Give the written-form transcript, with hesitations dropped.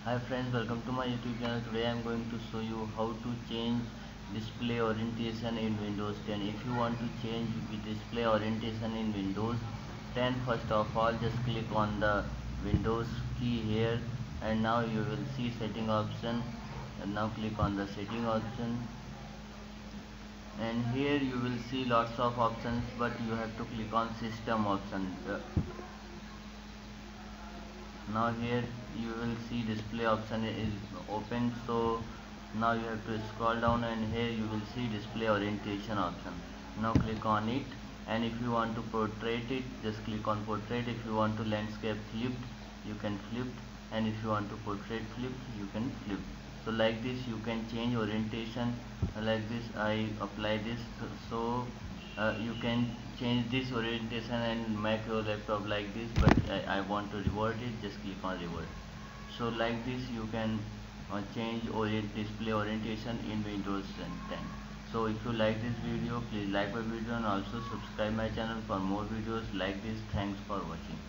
Hi friends, welcome to my YouTube channel. Today I am going to show you how to change display orientation in Windows 10. If you want to change the display orientation in Windows 10, first of all just click on the Windows key here, and now you will see setting option, and now click on the setting option, and here you will see lots of options, but you have to click on system option. Now here you will see display option is open, so now you have to scroll down, and here you will see display orientation option. Now click on it, and if you want to portrait it, just click on portrait. If you want to landscape flipped, you can flip, and if you want to portrait flipped, you can flip. So like this you can change orientation. Like this I apply this, so you can change this orientation and make your laptop like this, but I want to revert it, just click on revert. So like this you can change display orientation in Windows 10. So if you like this video, please like my video and also subscribe my channel for more videos like this. Thanks for watching.